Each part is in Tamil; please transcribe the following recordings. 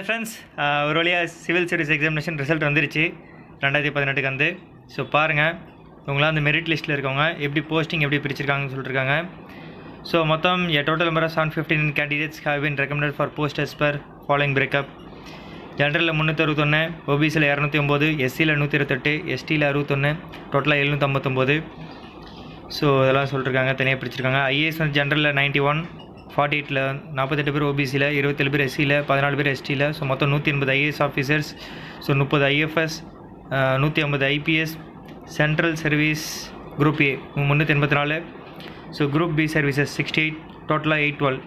ஃப்ரெண்ட்ஸ், ஒரு வழியாக சிவில் சர்வீஸ் எக்ஸாமினேஷன் ரிசல்ட் வந்துருச்சு 2018க்கு வந்து. ஸோ பாருங்கள், உங்களாம் அந்த மெரிட் லிஸ்ட்டில் இருக்கவங்க எப்படி போஸ்டிங் எப்படி பிரிச்சிருக்காங்கன்னு சொல்லிட்டுருக்காங்க. ஸோ மொத்தம் total number of 715 candidates have been recommended for post as per following breakup. ஜென்ரலில் 361, ஓபிசியில் 209, எஸ்சியில் 128, எஸ்டியில் 61, டோட்டலாக 759. ஸோ இதெல்லாம் சொல்லிட்டுருக்காங்க, தனியாக பிரிச்சிருக்காங்க. ஐஏஎஸ் வந்து ஜென்ரலில் 91, 48ல் 48 பேர் ஓபிசியில், 27 பேர் எஸ்சியில், 14 பேர் எஸ்டியில். ஸோ மொத்தம் 180 IAS officers, so 30 IFS, 150 IPS, central service group A 384, so group B services 68, டோட்டலாக 812.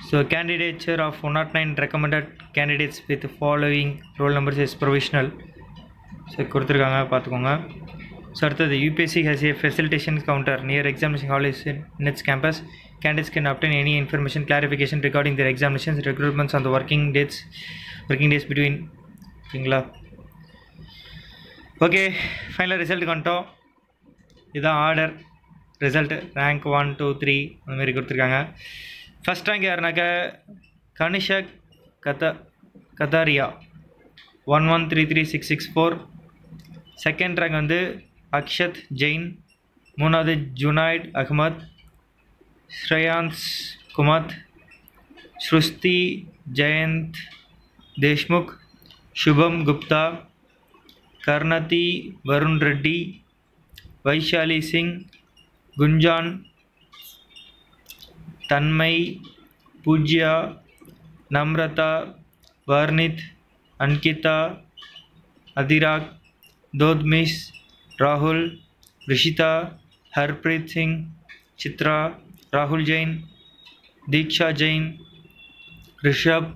So candidature of 109 recommended candidates with following roll numbers is provisional. So கொடுத்துருக்காங்க, பார்த்துக்கோங்க. ஸோ அடுத்தது, UPSC has a facilitation counter near examination hall in its campus. Candidates can obtain any information clarification regarding their examinations recruitments on the working days between. ஓகேங்களா? ஓகே, ஃபைனல் ரிசல்ட்டுக்கு வந்துட்டோம். இதுதான் ஆர்டர் ரிசல்ட்டு. ரேங்க் 1, 2, 3 அந்த மாதிரி கொடுத்துருக்காங்க. ஃபஸ்ட் ரேங்க் யாருனாக்கா கனிஷக் கதாரியா 1133,664. செகண்ட் ரேங்க் வந்து அக்ஷத் ஜெயின். மூணாவது ஜுனைட் அகமத், ஸ்ரேயான்ஸ் குமாத், ஸ்ருஸ்தி ஜெயந்த் தேஷ்முக், சுபம் குப்தா, கர்ணதி வருண் ரெட்டி, வைஷாலி சிங், குஞ்சான், தன்மை, பூஜ்யா, நம்ரதா, வர்ணித், அன்கிதா, அதிராக், தோத்மிஷ், ராகுல், ரிஷிதா, ஹர்ப்ரீத் சிங், சித்ரா, ராகுல் ஜெயின், தீக்ஷா ஜெயின், ரிஷப்,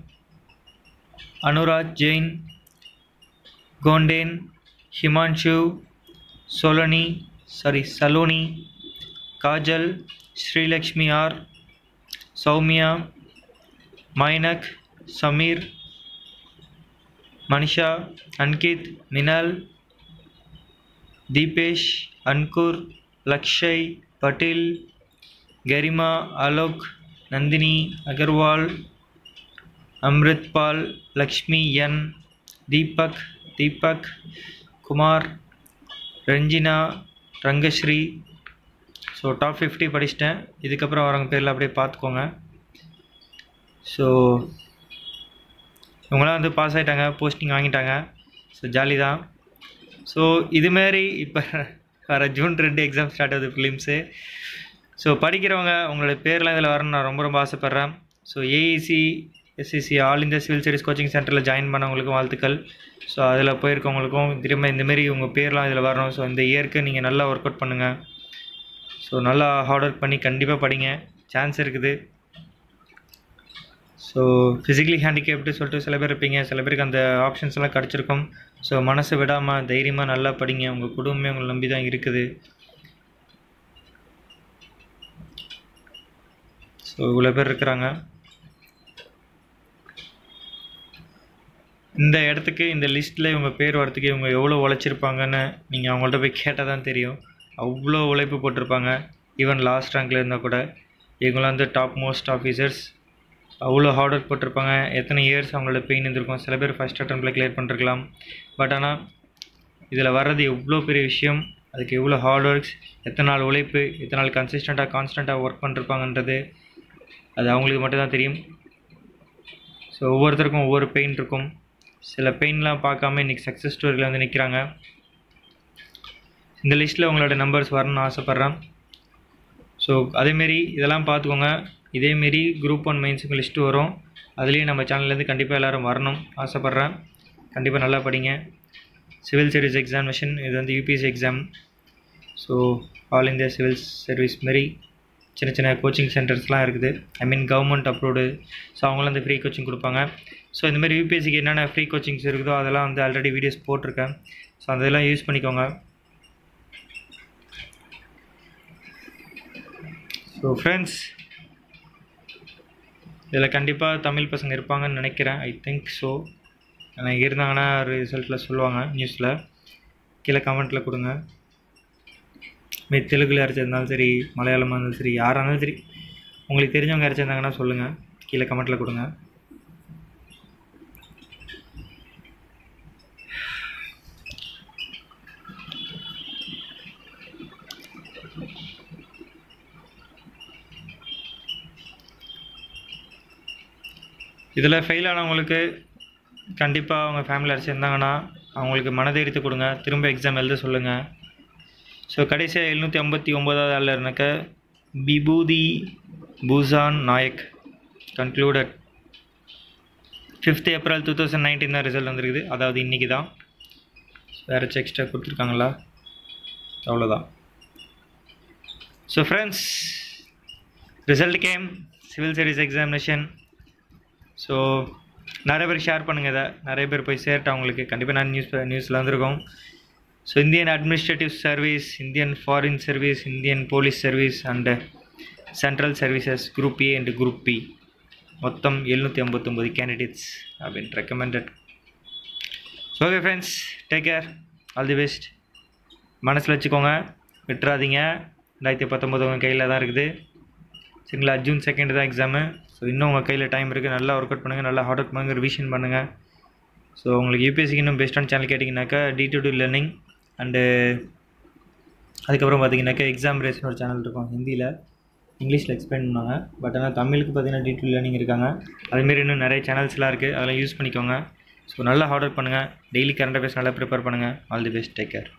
அனுராஜ் ஜெயின், கோண்டேன், Himanshu, Saloni, Kajal, Srilakshmi R, Saumya, Mainak, Sameer, Manisha, Ankit, Minal, Deepesh, Ankur, Lakshay, Patel, Garima, Alok, Nandini, Agarwal, Amritpal, Lakshmi N, Deepak, Kumar, Ranjana, Rangasri. So top 50 படிச்சிட்டேன். இதுக்கப்புறம் வரவங்க பேரில் அப்படியே பார்த்துக்கோங்க. ஸோ இவங்களாம் வந்து பாஸ் ஆகிட்டாங்க, போஸ்டிங் வாங்கிட்டாங்க. ஸோ ஜாலி தான். ஸோ இதுமாரி இப்போ வர June 2 எக்ஸாம் ஸ்டார்ட் ஆகுது, ஃபிலிம்ஸு. ஸோ படிக்கிறவங்க உங்களோட பேர்லாம் இதில் வரணும் நான் ரொம்ப ஆசைப்பட்றேன். So AEC SCC all India civil service coaching சென்டரில் ஜாயின் பண்ணவங்களுக்கும் வாழ்த்துக்கள். ஸோ அதில் போயிருக்கவங்களுக்கும் திரும்ப இந்தமாரி உங்கள் பேர்லாம் இதில் வரணும். ஸோ இந்த இயருக்கு நீங்கள் நல்லா ஒர்க் அவுட் பண்ணுங்கள். ஸோ நல்லா ஹார்ட் ஒர்க் பண்ணி கண்டிப்பாக படிங்க, சான்ஸ் இருக்குது. ஸோ ஃபிசிக்கலி ஹேண்டிகேப்டு சொல்லிட்டு சில பேர் இருப்பீங்க, சில பேருக்கு அந்த ஆப்ஷன்ஸ் எல்லாம் கிடச்சிருக்கும். ஸோ மனசை விடாமல் தைரியமாக நல்லா படிங்க. உங்கள் குடும்பமே உங்களை நம்பி தான் இருக்குது. ஸோ இவ்வளோ பேர் இருக்கிறாங்க. இந்த இடத்துக்கு, இந்த லிஸ்ட்டில் இவங்க பேர் வரத்துக்கு இவங்க எவ்வளோ உழைச்சிருப்பாங்கன்னு நீங்கள் அவங்கள்ட்ட போய் கேட்டால் தான் தெரியும். அவ்வளோ உழைப்பு போட்டிருப்பாங்க. ஈவன் லாஸ்ட் ரேங்கில் இருந்தால் கூட இவங்களாம் வந்து டாப் மோஸ்ட் ஆஃபீஸர்ஸ். அவ்வளோ ஹார்ட் ஒர்க் போட்டிருப்பாங்க. எத்தனை இயர்ஸ் அவங்களோட பெயின் இருந்திருக்கும். சில பேர் ஃபஸ்ட் அட்டெம்ப்டில் கிளியர் பண்ணிருக்கலாம். பட் ஆனால் இதில் வர்றது எவ்வளோ பெரிய விஷயம், அதுக்கு எவ்வளோ ஹார்ட் ஒர்க்ஸ், எத்தனை நாள் உழைப்பு, எத்தனை நாள் கான்ஸ்டண்ட்டாக ஒர்க் பண்ணிருப்பாங்கன்றது அது அவங்களுக்கு மட்டும்தான் தெரியும். ஸோ ஒவ்வொருத்தருக்கும் ஒவ்வொரு பெயின் இருக்கும். சில பெயின்லாம் பார்க்காம இன்றைக்கி சக்ஸஸ் ஸ்டோரியில் வந்து நிற்கிறாங்க. இந்த லிஸ்ட்டில் உங்களோட நம்பர்ஸ் வரணும்னு ஆசைப்பட்றேன். ஸோ அதேமாரி இதெல்லாம் பார்த்துக்கோங்க. இதேமாரி குரூப் 1 மெயின்ஸுக்கு லிஸ்ட்டு வரும். அதுலேயும் நம்ம சேனல்லேருந்து கண்டிப்பாக எல்லோரும் வரணும் ஆசைப்பட்றேன். கண்டிப்பாக நல்லா படிங்க. சிவில் சர்வீஸ் எக்ஸாமினேஷன் இது வந்து UPSC exam. So all India civil service மாரி சின்ன கோச்சிங் சென்டர்ஸ்லாம் இருக்குது. Government approved. ஸோ அவங்களும் வந்து ஃப்ரீ கோச்சிங் கொடுப்பாங்க. ஸோ இந்தமாதிரி UPSCக்கு என்னென்ன ஃப்ரீ கோச்சிங்ஸ் இருக்குதோ அதெல்லாம் வந்து ஆல்ரெடி வீடியோஸ் போட்டிருக்கேன். ஸோ அதெல்லாம் யூஸ் பண்ணிக்கோங்க. ஸோ ஃப்ரெண்ட்ஸ், இதில் கண்டிப்பாக தமிழ் பசங்க இருப்பாங்கன்னு நினைக்கிறேன். I think so. எனக்கு இருந்தாங்கன்னா ரிசல்ட்டில் சொல்லுவாங்க, நியூஸில் கீழே கமெண்ட்டில் கொடுங்க. தெலுங்குல யாராச்சும் இருந்தாலும் சரி, மலையாளமாக இருந்தாலும் சரி, யாராக இருந்தாலும் சரி, உங்களுக்கு தெரிஞ்சவங்க யாராச்சும் இருந்தாங்கன்னா சொல்லுங்கள், கீழே கமெண்ட்டில் கொடுங்க. இதில் ஃபெயில் ஆனவங்களுக்கு கண்டிப்பாக அவங்க ஃபேமிலி அரசு இருந்தாங்கன்னா அவங்களுக்கு மனதைரியத்தை கொடுங்க, திரும்ப எக்ஸாம் எழுத சொல்லுங்கள். ஸோ கடைசியாக 759வது ஆளில் இருக்க Vibhuti Bhushan Nayak concluded 5th April 2019 தான் ரிசல்ட் வந்துருக்குது. அதாவது இன்றைக்கி தான். வேறு எக்ஸ்ட்ரா கொடுத்துருக்காங்களா? அவ்வளோதான். So friends, result game civil service examination. So நிறைய பேர் ஷேர் பண்ணுங்கள், இதை நிறைய பேர் போய் சேர்த்து அவங்களுக்கு கண்டிப்பாக நான் நியூஸில் வந்திருக்கோம். So Indian administrative service, Indian foreign service, Indian police service and central services group A and group B மொத்தம் 759 கேண்டிடேட்ஸ் அப்படின்னு recommended. So okay friends, take care, all the best. மனசில் வச்சுக்கோங்க, விட்டுறாதீங்க. 2019 உங்கள் கையில் தான் இருக்குது. சரிங்களா? June 2 தான் எக்ஸாமு. ஸோ இன்னும் உங்கள் கையில் டைம் இருக்குது. நல்லா ஒர்க் அவுட் பண்ணுங்கள், நல்லா ஹார்ட் ஒர்க் பண்ணுங்கள், ரிவிஷன் பண்ணுங்கள். ஸோ உங்களுக்கு யூபிஎஸ்சிக்கு இன்னும் பெஸ்ட்டான சேனல் கேட்டிங்கனாக்கா D2D லேர்னிங் அண்டு அதுக்கப்புறம் பார்த்தீங்கன்னாக்கா எக்ஸாம் ரேஸ்னு ஒரு சேனல் இருக்கும். ஹிந்தியில் இங்கிலீஷில் எக்ஸ்பிளைன் பண்ணுவாங்க. பட் ஆனால் தமிழுக்கு பார்த்தீங்கன்னா D2D லேர்னிங் இருக்காங்க. அதுமாரி இன்னும் நிறைய சேனல்ஸ்லாம் இருக்குது, அதெல்லாம் யூஸ் பண்ணிக்கோங்க. ஸோ நல்லா ஹார்ட் ஒர்க் பண்ணுங்கள். டெய்லி கரண்ட் அஃபேர்ஸ் நல்லா ப்ரிப்பேர் பண்ணுங்கள். All the best, take care.